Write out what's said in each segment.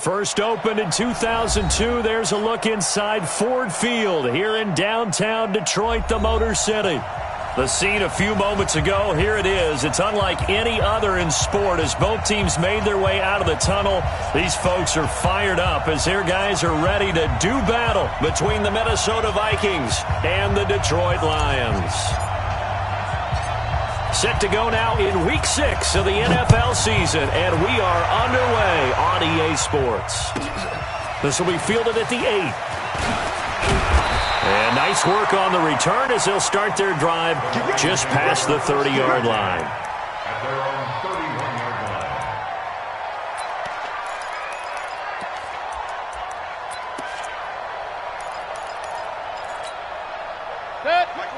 First opened in 2002, there's a look inside Ford Field here in downtown Detroit, the Motor City. The scene a few moments ago, here it is. It's unlike any other in sport as both teams made their way out of the tunnel. These folks are fired up as their guys are ready to do battle between the Minnesota Vikings and the Detroit Lions. Set to go now in Week 6 of the NFL season, and we are underway on EA Sports. This will be fielded at the 8. And nice work on the return as they'll start their drive just past the 30-yard line. At their own 31-yard line.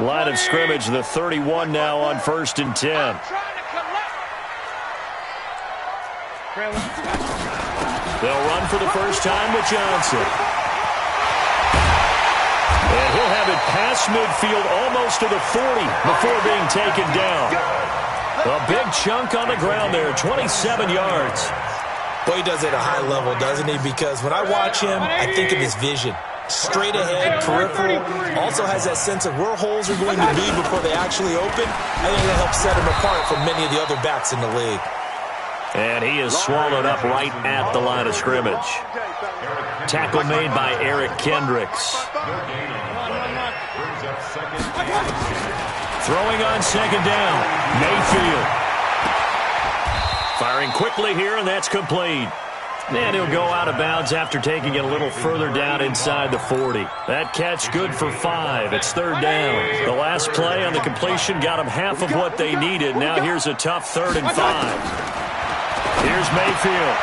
Line of scrimmage, the 31 now on 1st and 10. They'll run for the first time with Johnson. And he'll have it past midfield almost to the 40 before being taken down. A big chunk on the ground there, 27 yards. Boy, he does it at a high level, doesn't he? Because when I watch him, I think of his vision. Straight ahead, peripheral, also has that sense of where holes are going to be before they actually open. I think that'll help set him apart from many of the other backs in the league. And he is swallowed up right at the line of scrimmage. Tackle made by Eric Kendricks. Throwing on second down, Mayfield. Firing quickly here, and that's complete. And he'll go out of bounds after taking it a little further down inside the 40. That catch good for 5. It's 3rd down. The last play on the completion got them half of what they needed. Now here's a tough 3rd and 5. Here's Mayfield.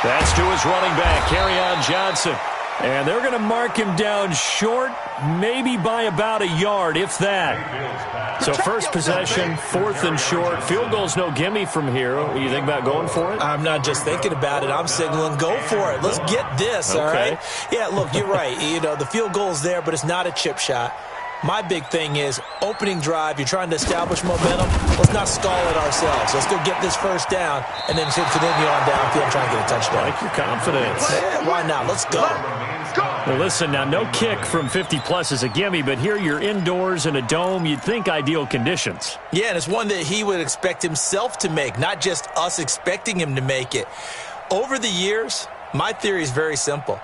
That's to his running back, Kerryon Johnson. And they're going to mark him down short, maybe by about a yard, if that. So first possession, 4th and short. Field goal's no gimme from here. You think about going for it? I'm not just thinking about it. I'm signaling go for it. Let's get this, all right? Yeah, look, you're right. You know, the field goal's there, but it's not a chip shot. My big thing is opening drive. You're trying to establish momentum. Let's not stall it ourselves. Let's go get this first down and then continue on downfield and try and get a touchdown. I like your confidence. Yeah, why not? Let's go. Well, listen, now no kick from 50-plus is a gimme, but here you're indoors in a dome. You'd think ideal conditions. Yeah, and it's one that he would expect himself to make, not just us expecting him to make it. Over the years, my theory is very simple.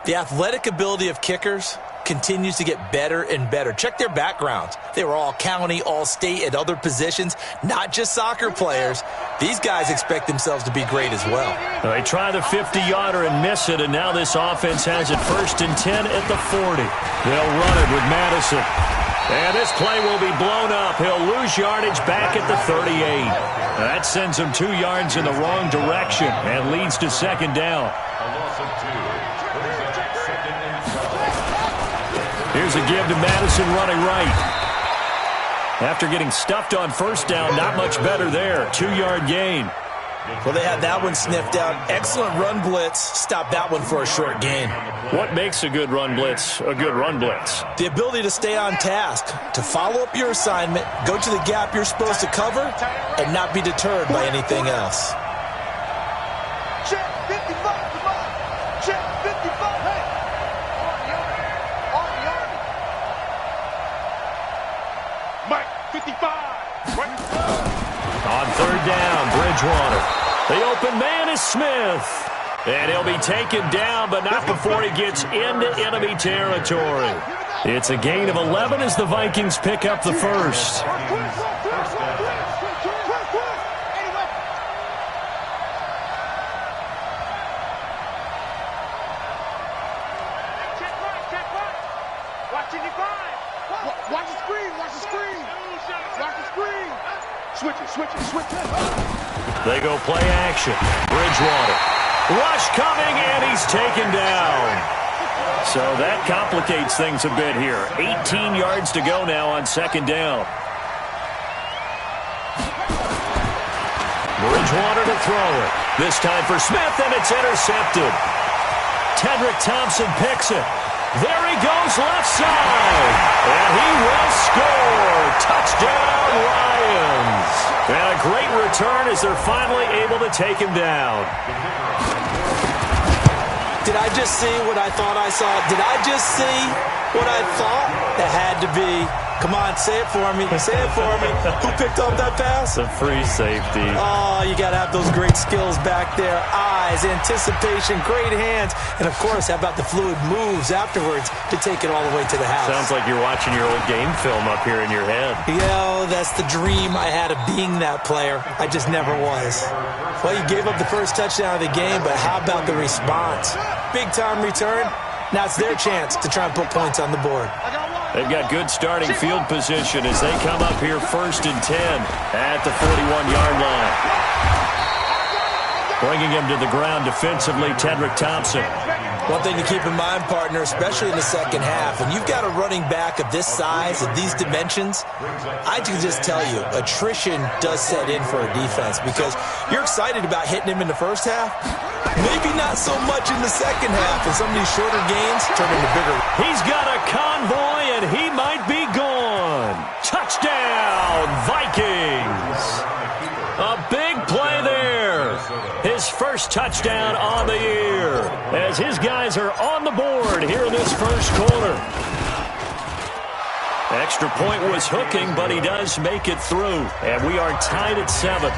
The athletic ability of kickers continues to get better and better. Check their backgrounds. They were all county, all state at other positions, not just soccer players. These guys expect themselves to be great as well. They try the 50-yarder and miss it, and now this offense has it 1st and 10 at the 40. They'll run it with Madison. And this play will be blown up. He'll lose yardage back at the 38. That sends him 2 yards in the wrong direction and leads to 2nd down. A loss of 2. Here's a give to Madison running right. After getting stuffed on 1st down, not much better there. 2-yard gain. Well, they had that one sniffed out. Excellent run blitz. Stop that one for a short gain. What makes a good run blitz a good run blitz? The ability to stay on task, to follow up your assignment, go to the gap you're supposed to cover, and not be deterred by anything else. Check 55, come on. Check 55, hey. Mike, 55. On 3rd down, Bridgewater. The open man is Smith. And he'll be taken down, but not before he gets into enemy territory. It's a gain of 11 as the Vikings pick up the first. Switch it. They go play action. Bridgewater. Rush coming, and he's taken down. So that complicates things a bit here. 18 yards to go now on 2nd down. Bridgewater to throw it. This time for Smith, and it's intercepted. Tedrick Thompson picks it. There he goes left side. And he will score. Touchdown, Lions. And a great return as they're finally able to take him down. Did I just see what I thought I saw? Did I just see what I thought? That had to be. Come on, say it for me. Say it for me. Who picked up that pass? The free safety. Oh, you got to have those great skills back there. Eyes, anticipation, great hands. And, of course, how about the fluid moves afterwards to take it all the way to the house? Sounds like you're watching your old game film up here in your head. Yo, that's the dream I had of being that player. I just never was. Well, you gave up the first touchdown of the game, but how about the response? Big-time return. Now it's their chance to try and put points on the board. They've got good starting field position as they come up here 1st and 10 at the 41-yard line. Bringing him to the ground defensively, Tedrick Thompson. One thing to keep in mind, partner, especially in the second half, when you've got a running back of this size, of these dimensions, I can just tell you, attrition does set in for a defense because you're excited about hitting him in the first half. Maybe not so much in the second half, and some of these shorter gains turn into bigger. He's got a convoy, and he might be gone. Touchdown, Vikings. A big play there. His first touchdown on the year as his guys are on the board here in this first quarter. Extra point was hooking, but he does make it through, and we are tied at 7.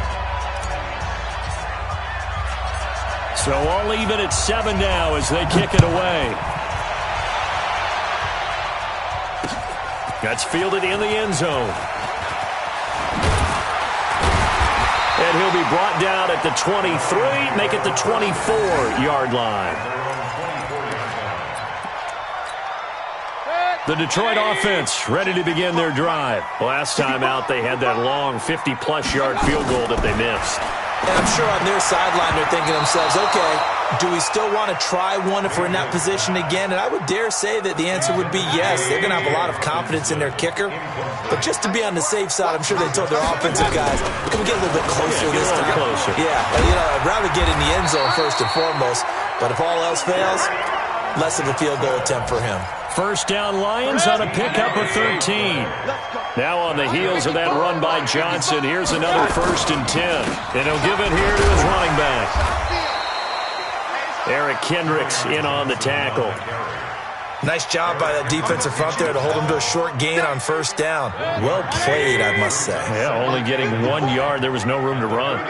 So all even at 7 now as they kick it away. That's fielded in the end zone. And he'll be brought down at the 23, make it the 24-yard line. The Detroit offense ready to begin their drive. Last time out, they had that long 50-plus yard field goal that they missed. And I'm sure on their sideline they're thinking to themselves, okay, do we still want to try one if we're in that position again? And I would dare say that the answer would be yes. They're going to have a lot of confidence in their kicker. But just to be on the safe side, I'm sure they told their offensive guys, can we get a little bit closer this time? Closer. Yeah, I'd rather get in the end zone first and foremost. But if all else fails, less of a field goal attempt for him. First down Lions on a pickup of 13. Now on the heels of that run by Johnson, here's another 1st and 10. And he'll give it here to his running back. Eric Kendricks in on the tackle. Nice job by that defensive front there to hold him to a short gain on first down. Well played, I must say. Yeah, only getting 1 yard. There was no room to run.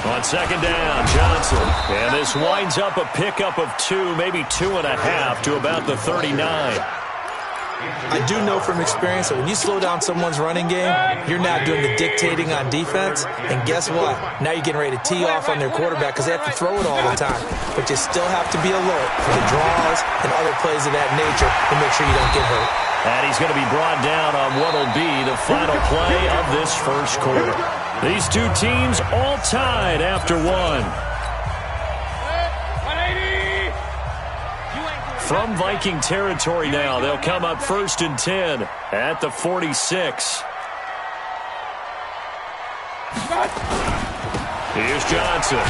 On second down, Johnson. And this winds up a pickup of 2, maybe 2.5 to about the 39. I do know from experience that when you slow down someone's running game, you're now doing the dictating on defense. And guess what? Now you're getting ready to tee off on their quarterback because they have to throw it all the time. But you still have to be alert for the draws and other plays of that nature to make sure you don't get hurt. And he's going to be brought down on what will be the final play of this first quarter. These two teams all tied after 1. From Viking territory now, they'll come up 1st and 10 at the 46. Here's Johnson.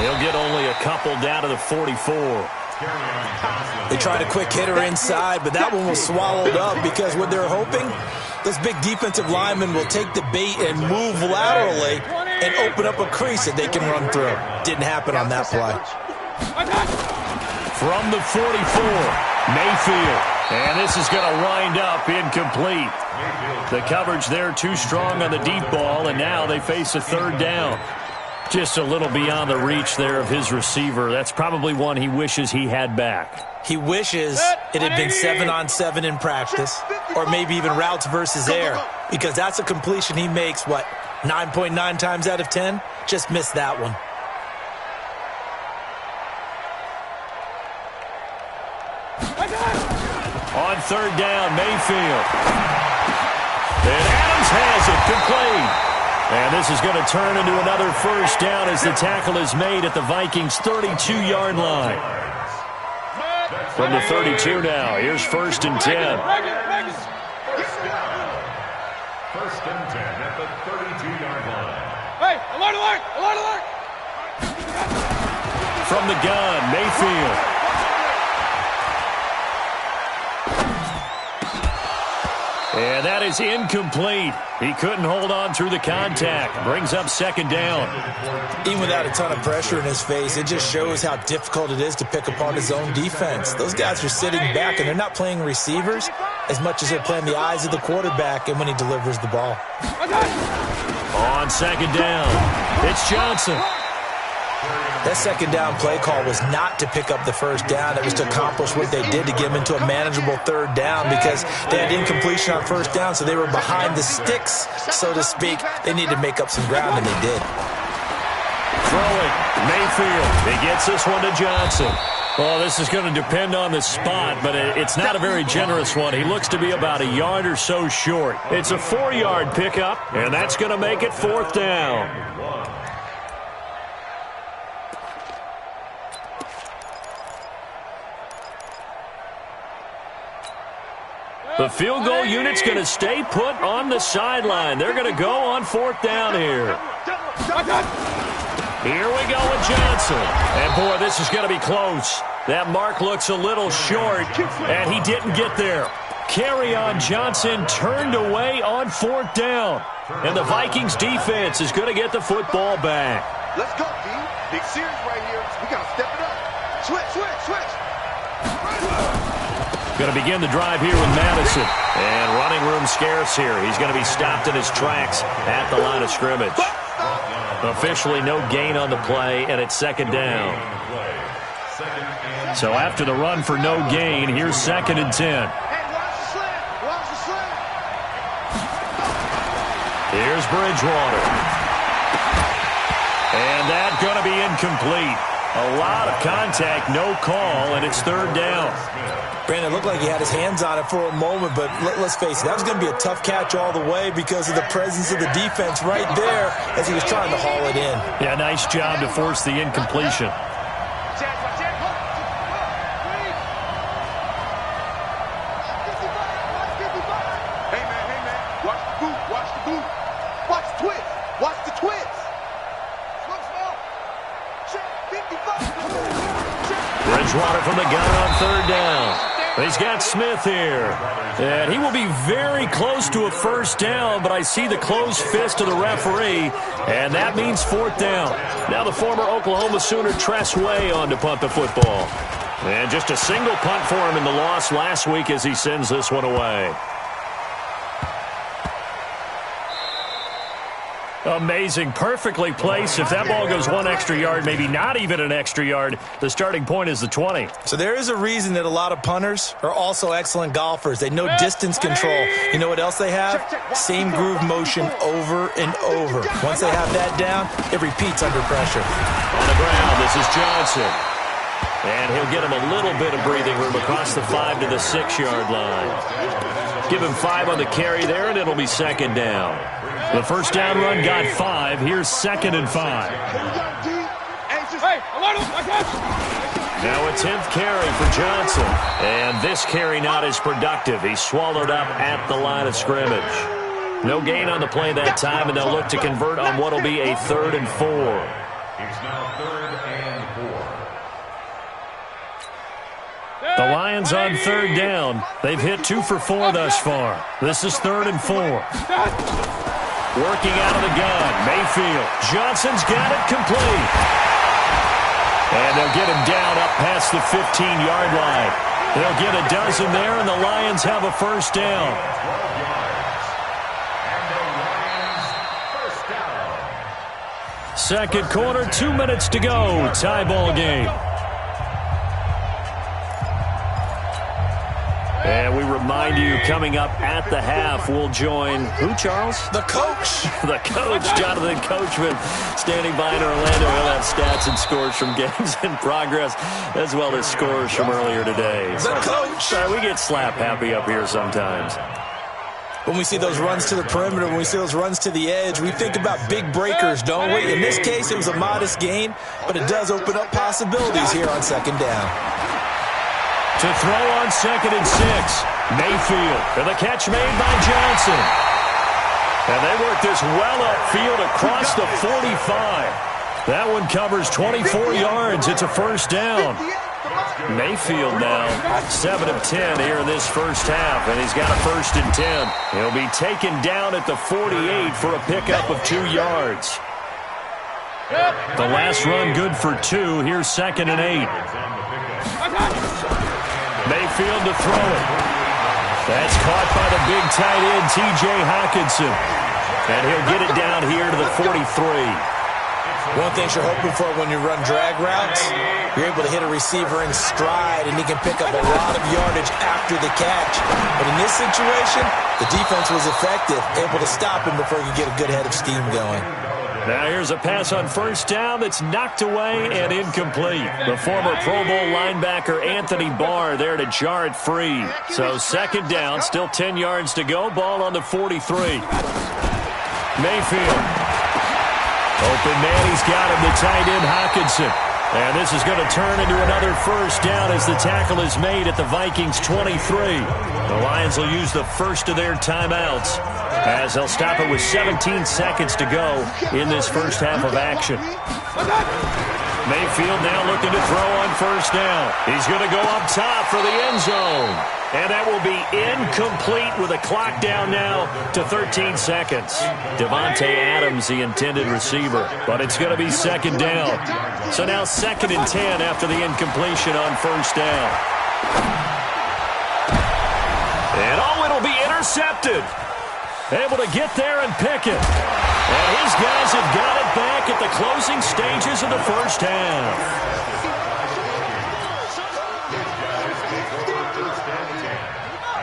He'll get only a couple down to the 44. They tried a quick hitter inside, but that one was swallowed up because what they're hoping, those big defensive linemen will take the bait and move laterally and open up a crease that they can run through. Didn't happen on that play. From the 44, Mayfield. And this is going to wind up incomplete. The coverage there too strong on the deep ball, and now they face a 3rd down. Just a little beyond the reach there of his receiver. That's probably one he wishes he had back. He wishes it had been 7-on-7 in practice, or maybe even routes versus air, because that's a completion he makes, 9.9 times out of 10? Just missed that one. On 3rd down, Mayfield. And Adams has it, complete. And this is going to turn into another 1st down as the tackle is made at the Vikings' 32-yard line. From the 32 now, here's 1st and 10. 1st and 10 at the 32-yard line. Hey, alert, alert, alert, alert. From the gun, Mayfield. And that is incomplete. He couldn't hold on through the contact. Brings up second down. Even without a ton of pressure in his face, it just shows how difficult it is to pick apart his own defense. Those guys are sitting back, and they're not playing receivers as much as they're playing the eyes of the quarterback and when he delivers the ball. On second down, it's Johnson. That second down play call was not to pick up the first down. It was to accomplish what they did to get him into a manageable third down because they had incompletion on first down, so they were behind the sticks, so to speak. They needed to make up some ground, and they did. Throwing, Mayfield. He gets this one to Johnson. Well, this is going to depend on the spot, but it's not a very generous one. He looks to be about a yard or so short. It's a 4-yard pickup, and that's going to make it fourth down. The field goal unit's going to stay put on the sideline. They're going to go on fourth down here. Here we go with Johnson. And, boy, this is going to be close. That mark looks a little short, and he didn't get there. Carry on Johnson turned away on fourth down. And the Vikings defense is going to get the football back. Let's go, D. Big series right here. We got to step it up. Switch. Going to begin the drive here with Madison. And running room scarce here. He's going to be stopped in his tracks at the line of scrimmage. Officially no gain on the play, and it's second down. So after the run for no gain, here's second and 10. Here's Bridgewater. And that's going to be incomplete. A lot of contact, no call, and it's third down. Brandon, it looked like he had his hands on it for a moment, but let's face it, that was going to be a tough catch all the way because of the presence of the defense right there as he was trying to haul it in. Yeah, nice job to force the incompletion. Hey, man. Watch the boot. Watch the twist. Watch the twist. Bridgewater from the gun on third down. He's got Smith here. And he will be very close to a first down, but I see the closed fist of the referee, and that means fourth down. Now the former Oklahoma Sooner Tress Way on to punt the football. And just a single punt for him in the loss last week as he sends this one away. Amazing. Perfectly placed. If that ball goes one extra yard, maybe not even an extra yard, the starting point is the 20. So there is a reason that a lot of punters are also excellent golfers. They know distance control. You know what else they have? Same groove motion over and over. Once they have that down, it repeats under pressure. On the ground, this is Johnson. And he'll get him a little bit of breathing room across the 5 to the 6-yard line. Give him 5 on the carry there, and it'll be second down. The first down run got 5. Here's second and 5. Now a 10th carry for Johnson. And this carry not as productive. He's swallowed up at the line of scrimmage. No gain on the play that time, and they'll look to convert on what will be a 3rd and 4. It's now 3rd and 4. The Lions on third down. They've hit 2 for 4 thus far. This is 3rd and 4. Working out of the gun, Mayfield. Johnson's got it complete. And they'll get him down up past the 15-yard line. They'll get a dozen there, and the Lions have a first down. Second quarter, 2 minutes to go. Tie ball game. And we remind you, coming up at the half, we'll join who, Charles? The coach. The coach, Jonathan Coachman, standing by in Orlando. He'll have stats and scores from games in progress, as well as scores from earlier today. The coach. We get slap happy up here sometimes. When we see those runs to the perimeter, when we see those runs to the edge, we think about big breakers, don't we? In this case, it was a modest gain, but it does open up possibilities here on second down. To throw on second and 6, Mayfield. And the catch made by Johnson. And they work this well upfield across the 45. That one covers 24 yards. It's a first down. Mayfield now 7 of 10 here in this first half, and he's got a 1st and 10. He'll be taken down at the 48 for a pickup of 2 yards. The last run good for 2. Here's 2nd and 8. Mayfield to throw it. That's caught by the big tight end, T.J. Hockenson. And he'll get it down here to the 43. One thing you're hoping for when you run drag routes, you're able to hit a receiver in stride, and he can pick up a lot of yardage after the catch. But in this situation, the defense was effective, able to stop him before he could get a good head of steam going. Now here's a pass on 1st down that's knocked away and incomplete. The former Pro Bowl linebacker Anthony Barr there to jar it free. So 2nd down, still 10 yards to go. Ball on the 43. Mayfield. Open man, he's got him, the tight end Hockenson. And this is going to turn into another 1st down as the tackle is made at the Vikings 23. The Lions will use the first of their timeouts as they'll stop it with 17 seconds to go in this first half of action. Mayfield now looking to throw on 1st down. He's going to go up top for the end zone. And that will be incomplete with a clock down now to 13 seconds. Devontae Adams, the intended receiver. But it's going to be 2nd down. So now 2nd and 10 after the incompletion on 1st down. And it'll be intercepted. Able to get there and pick it. And his guys have got it back at the closing stages of the first half.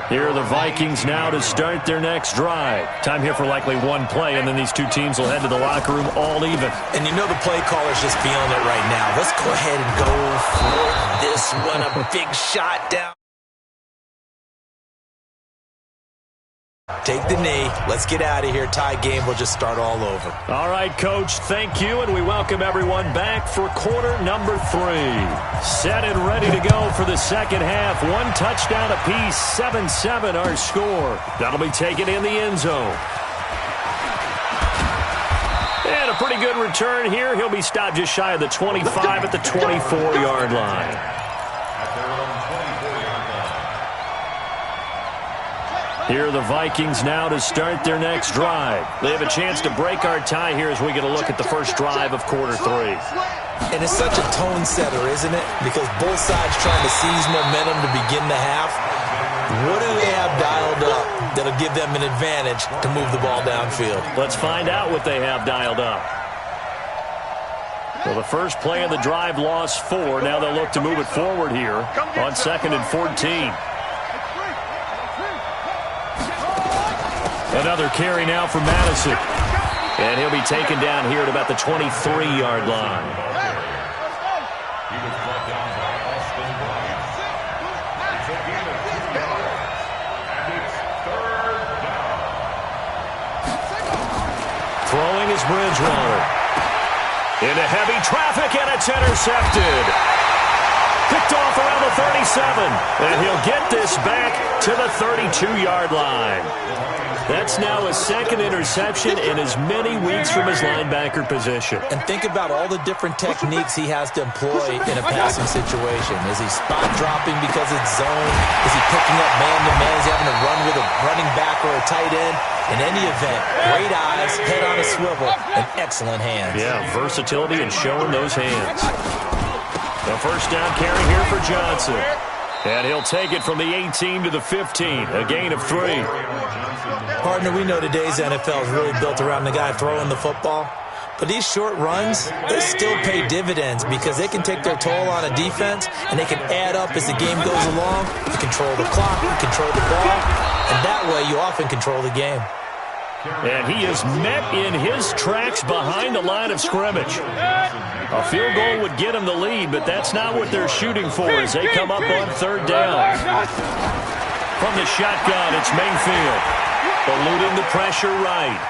Here are the Vikings now to start their next drive. Time here for likely one play, and then these two teams will head to the locker room all even. And you know the play caller's just feeling it right now. Let's go ahead and go for this one. A big shot down. Take the knee. Let's get out of here. Tie game will just start all over. All right, Coach, thank you, and we welcome everyone back for quarter number 3. Set and ready to go for the second half. 1 touchdown apiece, 7-7 our score. That'll be taken in the end zone. And a pretty good return here. He'll be stopped just shy of the 25 at the 24-yard line. Here are the Vikings now to start their next drive. They have a chance to break our tie here as we get a look at the first drive of quarter 3. And it's such a tone setter, isn't it? Because both sides trying to seize momentum to begin the half. What do they have dialed up that'll give them an advantage to move the ball downfield? Let's find out what they have dialed up. Well, the first play of the drive lost 4. Now they'll look to move it forward here on 2nd and 14. Another carry now for Madison. And he'll be taken down here at about the 23-yard line. Throwing is Bridgewater. Into heavy traffic, and it's intercepted. Picked off around the 37. And he'll get this back to the 32-yard line. That's now his 2nd interception in as many weeks from his linebacker position. And think about all the different techniques he has to employ in a passing situation. Is he spot dropping because it's zone? Is he picking up man-to-man? Is he having to run with a running back or a tight end? In any event, great eyes, head on a swivel, and excellent hands. Yeah, versatility and showing those hands. The first down carry here for Johnson. And he'll take it from the 18 to the 15, a gain of 3. Partner, we know today's NFL is really built around the guy throwing the football. But these short runs, they still pay dividends because they can take their toll on a defense, and they can add up as the game goes along. You control the clock, you control the ball, and that way you often control the game. And he is met in his tracks behind the line of scrimmage. A field goal would get him the lead, but that's not what they're shooting for as they come up on 3rd down. From the shotgun, it's Mayfield. Eluding the pressure right.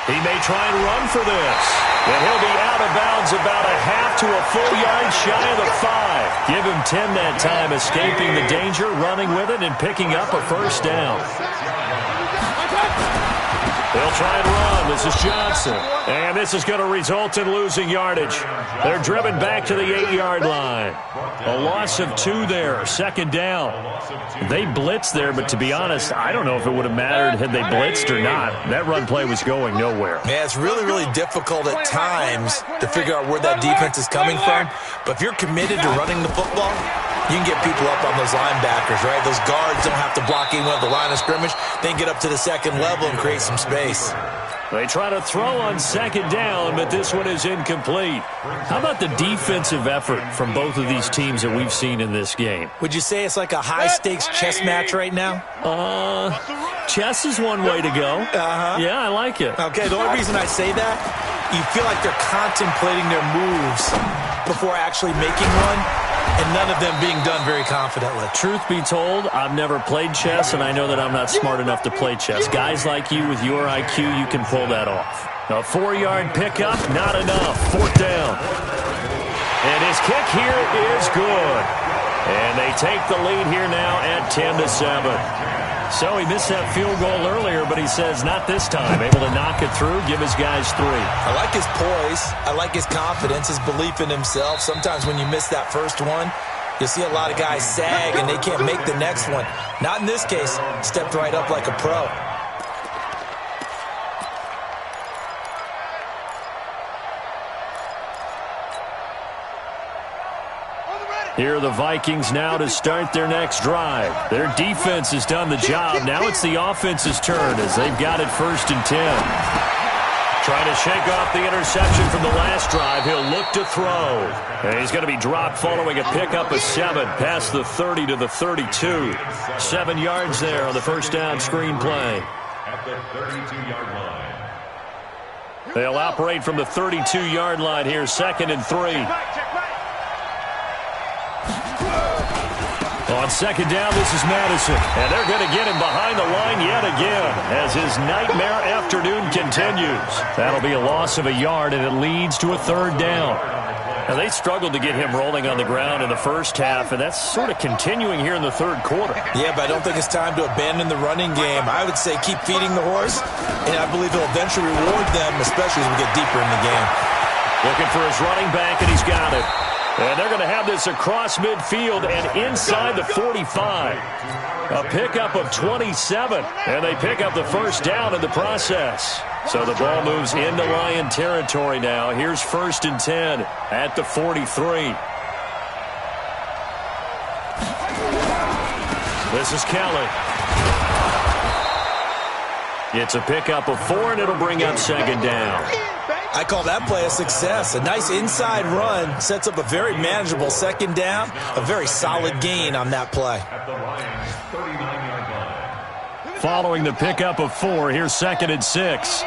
He may try and run for this. And he'll be out of bounds about a half to a full yard shy of the 5. Give him 10 that time, escaping the danger, running with it, and picking up a first down. They'll try and run. This is Johnson. And this is going to result in losing yardage. They're driven back to the 8-yard line. A loss of 2 there. Second down. They blitzed there, but to be honest, I don't know if it would have mattered had they blitzed or not. That run play was going nowhere. Yeah, it's really, really difficult at times to figure out where that defense is coming from. But if you're committed to running the football, you can get people up on those linebackers, right? Those guards don't have to block anyone at the line of scrimmage. They can get up to the second level and create some space. They try to throw on second down, but this one is incomplete. How about the defensive effort from both of these teams that we've seen in this game? Would you say it's like a high-stakes chess match right now? Chess is one way to go. Yeah, I like it. Okay, the only reason I say that, you feel like they're contemplating their moves before actually making one, and none of them being done very confidently. Truth be told, I've never played chess, and I know that I'm not smart enough to play chess. Guys like you with your IQ, you can pull that off. A 4-yard pickup, not enough. 4th down. And his kick here is good. And they take the lead here now at 10-7. So he missed that field goal earlier, but he says not this time. Able to knock it through, give his guys 3. I like his poise. I like his confidence, his belief in himself. Sometimes when you miss that first one, you'll see a lot of guys sag and they can't make the next one. Not in this case. Stepped right up like a pro. Here are the Vikings now to start their next drive. Their defense has done the job. Now it's the offense's turn as they've got it 1st and 10. Trying to shake off the interception from the last drive. He'll look to throw. And he's going to be dropped following a pickup of 7 past the 30 to the 32. 7 yards there on the first down screen play. At the 32-yard line. They'll operate from the 32-yard line here, 2nd and 3. On second down, this is Madison. And they're going to get him behind the line yet again as his nightmare afternoon continues. That'll be a loss of a yard, and it leads to a 3rd down. Now, they struggled to get him rolling on the ground in the first half, and that's sort of continuing here in the 3rd quarter. Yeah, but I don't think it's time to abandon the running game. I would say keep feeding the horse, and I believe he'll eventually reward them, especially as we get deeper in the game. Looking for his running back, and he's got it. And they're going to have this across midfield and inside the 45. A pickup of 27, and they pick up the first down in the process. So the ball moves into Lion territory now. Here's 1st and 10 at the 43. This is Kelly. It's a pickup of 4, and it'll bring up 2nd down. I call that play a success. A nice inside run sets up a very manageable 2nd down. A very solid gain on that play. At the Lions' 39-yard line. Following the pickup of 4, here's 2nd and 6.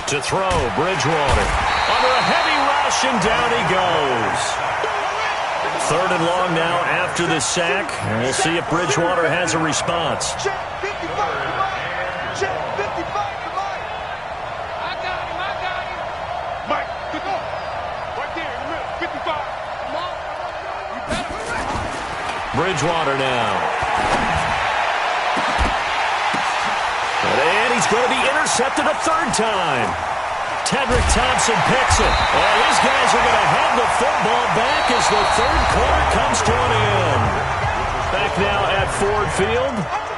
To throw, Bridgewater. Under a heavy rush, and down he goes. 3rd and long now after the sack. And we'll see if Bridgewater has a response. Check 55 for Mike. Check 55 for Mike. I got him. Mike, good on. Right there in the middle, 55. Come on. You better. Bridgewater now. And he's going to be intercepted a 3rd time. Tedrick Thompson picks it. And these guys are going to have the football back as the 3rd quarter comes to an end. Back now at Ford Field.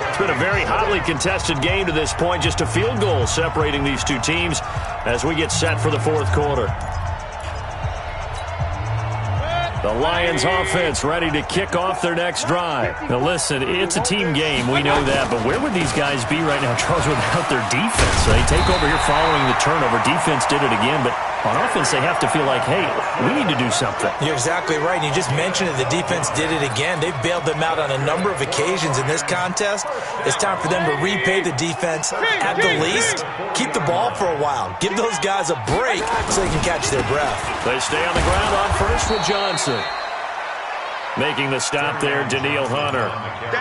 It's been a very hotly contested game to this point. Just a field goal separating these two teams as we get set for the 4th quarter. The Lions offense ready to kick off their next drive. Now listen, it's a team game, we know that, but where would these guys be right now, Charles, without their defense? They take over here following the turnover. Defense did it again, but on offense they have to feel like, hey, we need to do something. You're exactly right. And you just mentioned it, the defense did it again. They've bailed them out on a number of occasions in this contest. It's time for them to repay the defense at the least. Keep the ball for a while. Give those guys a break so they can catch their breath. They stay on the ground on first with Johnson. Making the stop there, Danielle Hunter.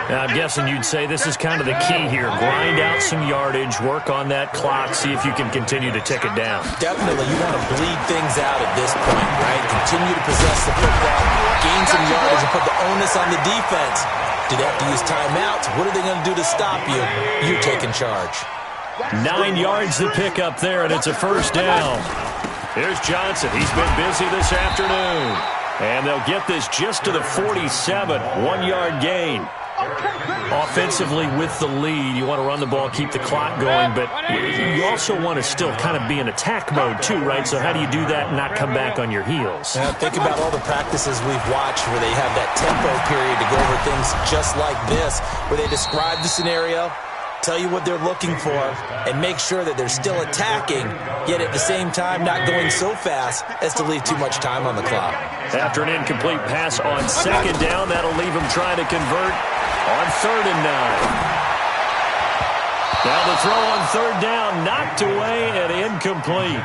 Now, I'm guessing you'd say this is kind of the key here. Grind out some yardage, work on that clock, see if you can continue to tick it down. Definitely. You want to bleed things out at this point, right? Continue to possess the football, gain some yardage, and put the onus on the defense. Do they have to use timeouts? What are they going to do to stop you? You taking charge. 9 yards to pick up there, and it's a first down. Here's Johnson. He's been busy this afternoon. And they'll get this just to the 47, 1-yard gain. Offensively with the lead, you want to run the ball, keep the clock going, but you also want to still kind of be in attack mode too, right? So how do you do that and not come back on your heels? Think about all the practices we've watched where they have that tempo period to go over things just like this, where they describe the scenario, tell you what they're looking for, and make sure that they're still attacking, yet at the same time not going so fast as to leave too much time on the clock. After an incomplete pass on second down, that'll leave them trying to convert on 3rd and 9. Now the throw on 3rd down, knocked away and incomplete.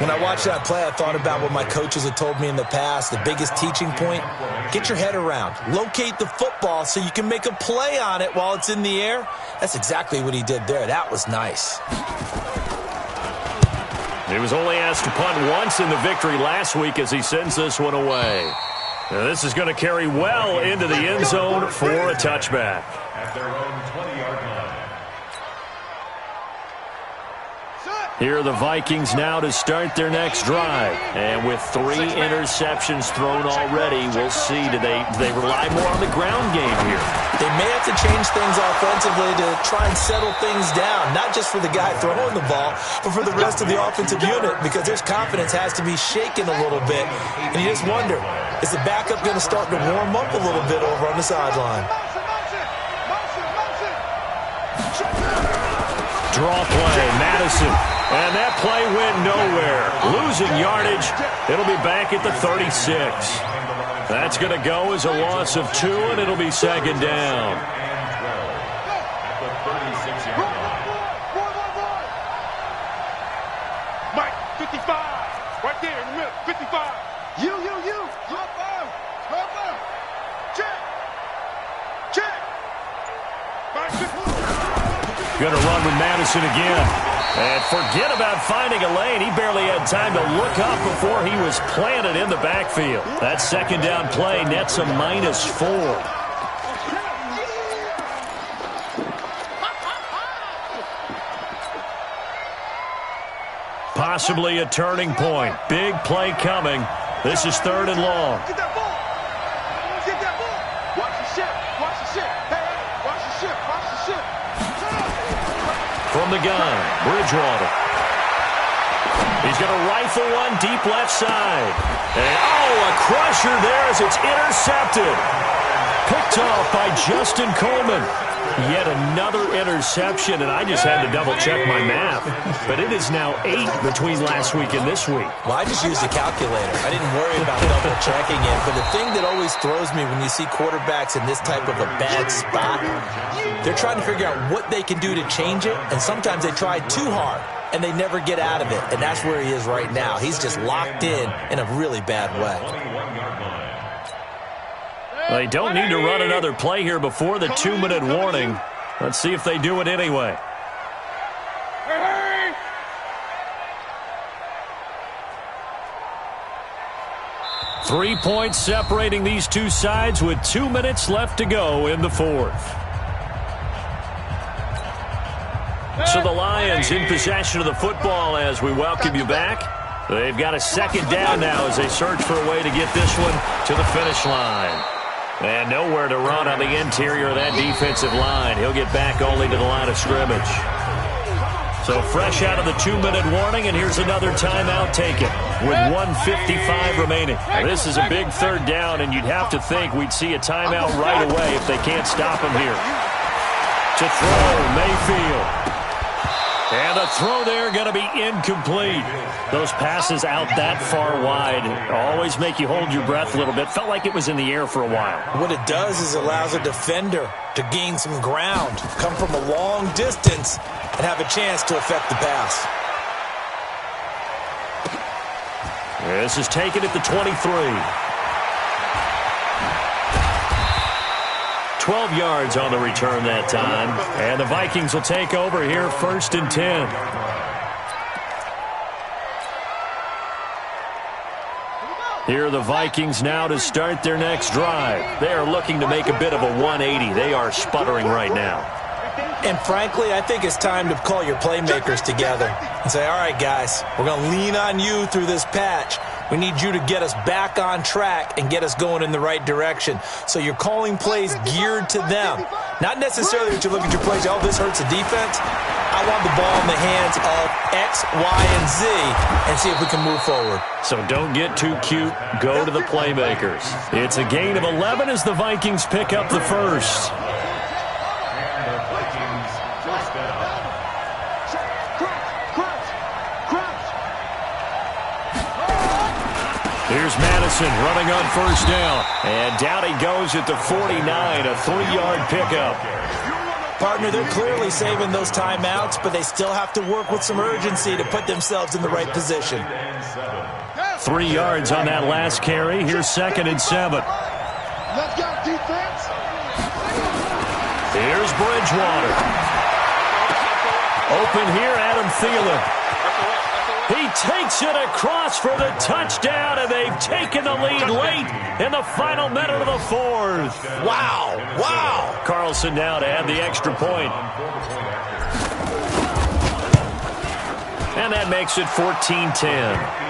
When I watched that play, I thought about what my coaches had told me in the past. The biggest teaching point, get your head around. Locate the football so you can make a play on it while it's in the air. That's exactly what he did there. That was nice. He was only asked to punt once in the victory last week as he sends this one away. Now this is going to carry well into the end zone for a touchback. At their own 20-yard line. Here are the Vikings now to start their next drive. And with 3 interceptions thrown already, we'll see. Do they rely more on the ground game here? They may have to change things offensively to try and settle things down, not just for the guy throwing the ball, but for the rest of the offensive unit, because their confidence has to be shaken a little bit. And you just wonder, is the backup going to start to warm up a little bit over on the sideline? Draw play, Madison. And that play went nowhere. Losing yardage. It'll be back at the 36. That's going to go as a loss of 2, and it'll be 2nd down. At the 36-yard line. Mike, 55. Right there in the middle, 55. You. Hop up. Check. Mike, 55. Going to run with Madison again. And forget about finding a lane. He barely had time to look up before he was planted in the backfield. That 2nd down play nets a -4. Possibly a turning point. Big play coming. This is 3rd and long. Get that ball. Watch the ship. Hey, watch the ship. From the gun, Bridgewater. He's going to rifle one deep left side. And, a crusher there as it's intercepted. Picked off by Justin Coleman. Yet another interception, and I just had to double-check my math. But it is now 8 between last week and this week. Well, I just used a calculator. I didn't worry about double-checking it. But the thing that always throws me when you see quarterbacks in this type of a bad spot, they're trying to figure out what they can do to change it, and sometimes they try too hard, and they never get out of it. And that's where he is right now. He's just locked in a really bad way. They don't need to run another play here before the 2-minute warning. Let's see if they do it anyway. 3 points separating these two sides with 2 minutes left to go in the 4th. So the Lions in possession of the football as we welcome you back. They've got a 2nd down now as they search for a way to get this one to the finish line. And nowhere to run on the interior of that defensive line. He'll get back only to the line of scrimmage. So fresh out of the 2-minute warning, and here's another timeout taken with 1:55 remaining. Now, this is a big 3rd down, and you'd have to think we'd see a timeout right away if they can't stop him here. To throw, Mayfield. And the throw there going to be incomplete. Those passes out that far wide always make you hold your breath a little bit. Felt like it was in the air for a while. What it does is it allows a defender to gain some ground, come from a long distance, and have a chance to affect the pass. This is taken at the 23. 12 yards on the return that time. And the Vikings will take over here 1st and 10. Here are the Vikings now to start their next drive. They are looking to make a bit of a 180. They are sputtering right now. And frankly, I think it's time to call your playmakers together and say, all right, guys, we're going to lean on you through this patch. We need you to get us back on track and get us going in the right direction. So you're calling plays geared to them. Not necessarily that you look at your plays, oh, this hurts the defense. I want the ball in the hands of X, Y, and Z and see if we can move forward. So don't get too cute. Go to the playmakers. It's a gain of 11 as the Vikings pick up the first. Here's Madison running on 1st down. And down he goes at the 49, a 3-yard pickup. Partner, they're clearly saving those timeouts, but they still have to work with some urgency to put themselves in the right position. 3 yards on that last carry. Here's 2nd and 7. Let's go, defense. Here's Bridgewater. Open here, Adam Thielen. He takes it across for the touchdown, and they've taken the lead late in the final minute of the 4th. Wow, wow. Carlson now to add the extra point. And that makes it 14-10.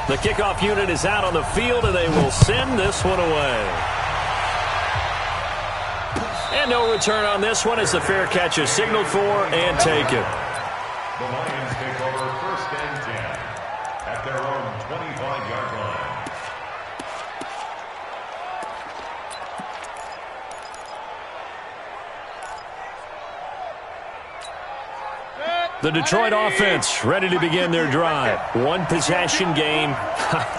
The kickoff unit is out on the field, and they will send this one away. And no return on this one as the fair catch is signaled for and taken. The Lions take over 1st and 10 at their own 25-yard line. The Detroit offense ready to begin their drive. One possession game.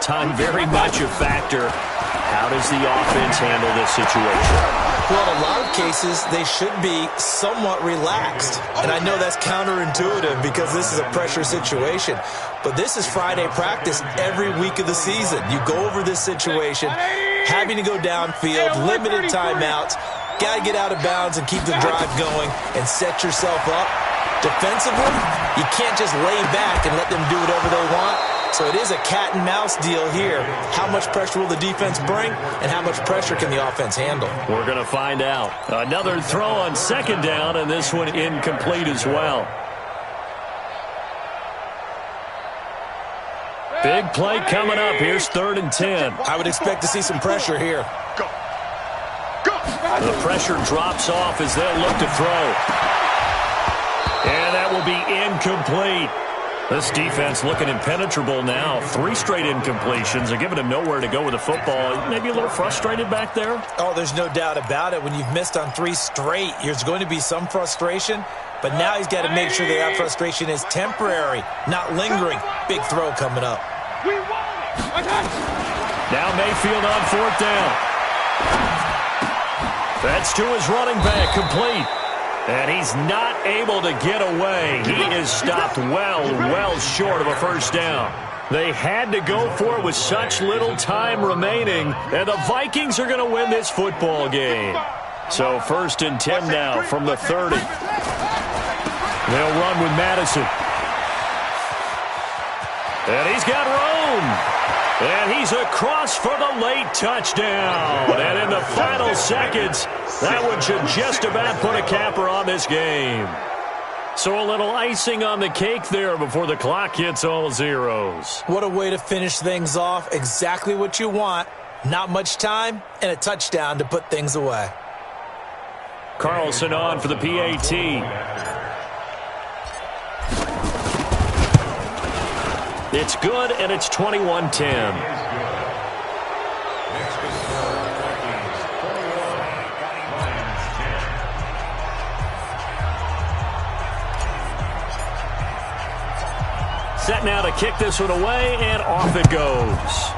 Time very much a factor. How does the offense handle this situation? Well, in a lot of cases, they should be somewhat relaxed. And I know that's counterintuitive because this is a pressure situation. But this is Friday practice every week of the season. You go over this situation, having to go downfield, limited timeouts, got to get out of bounds and keep the drive going and set yourself up. Defensively, you can't just lay back and let them do whatever they want. So it is a cat and mouse deal here. How much pressure will the defense bring, and how much pressure can the offense handle? We're going to find out. Another throw on 2nd down, and this one incomplete as well. Big play coming up. Here's 3rd and 10. I would expect to see some pressure here. The pressure drops off as they'll look to throw. And that will be incomplete. This defense looking impenetrable now. 3 straight incompletions. They're giving him nowhere to go with the football. Maybe a little frustrated back there? Oh, there's no doubt about it. When you've missed on 3 straight, there's going to be some frustration. But now he's got to make sure that frustration is temporary, not lingering. Big throw coming up. Now Mayfield on 4th down. That's to his running back, complete. And he's not able to get away. He is stopped well short of a 1st down. They had to go for it with such little time remaining, and the Vikings are going to win this football game. So 1st and 10 now from the 30. They'll run with Madison. And he's got room. And he's across for the late touchdown. And in the final seconds, that one should just about put a capper on this game. So a little icing on the cake there before the clock hits all zeros. What a way to finish things off. Exactly what you want. Not much time and a touchdown to put things away. Carlson on for the PAT. It's good, and it's 21-10. Set now to kick this one away, and off it goes.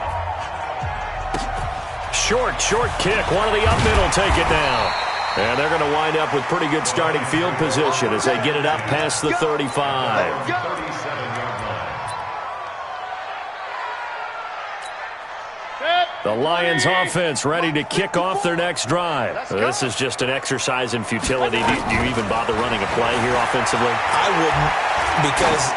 short kick. One of the up middle take it down. And they're going to wind up with pretty good starting field position as they get it up past the 35. The Lions offense ready to kick off their next drive. This is just an exercise in futility. Do you even bother running a play here offensively? I wouldn't, because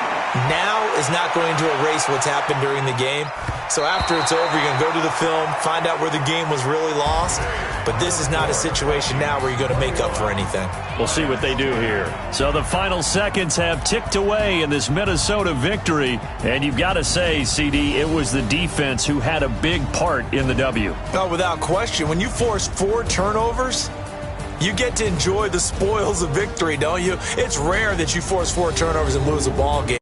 now is not going to erase what's happened during the game. So after it's over, you're going to go to the film, find out where the game was really lost. But this is not a situation now where you're going to make up for anything. We'll see what they do here. So the final seconds have ticked away in this Minnesota victory. And you've got to say, CD, it was the defense who had a big part in the W. Oh, without question. When you force 4 turnovers, you get to enjoy the spoils of victory, don't you? It's rare that you force 4 turnovers and lose a ball game.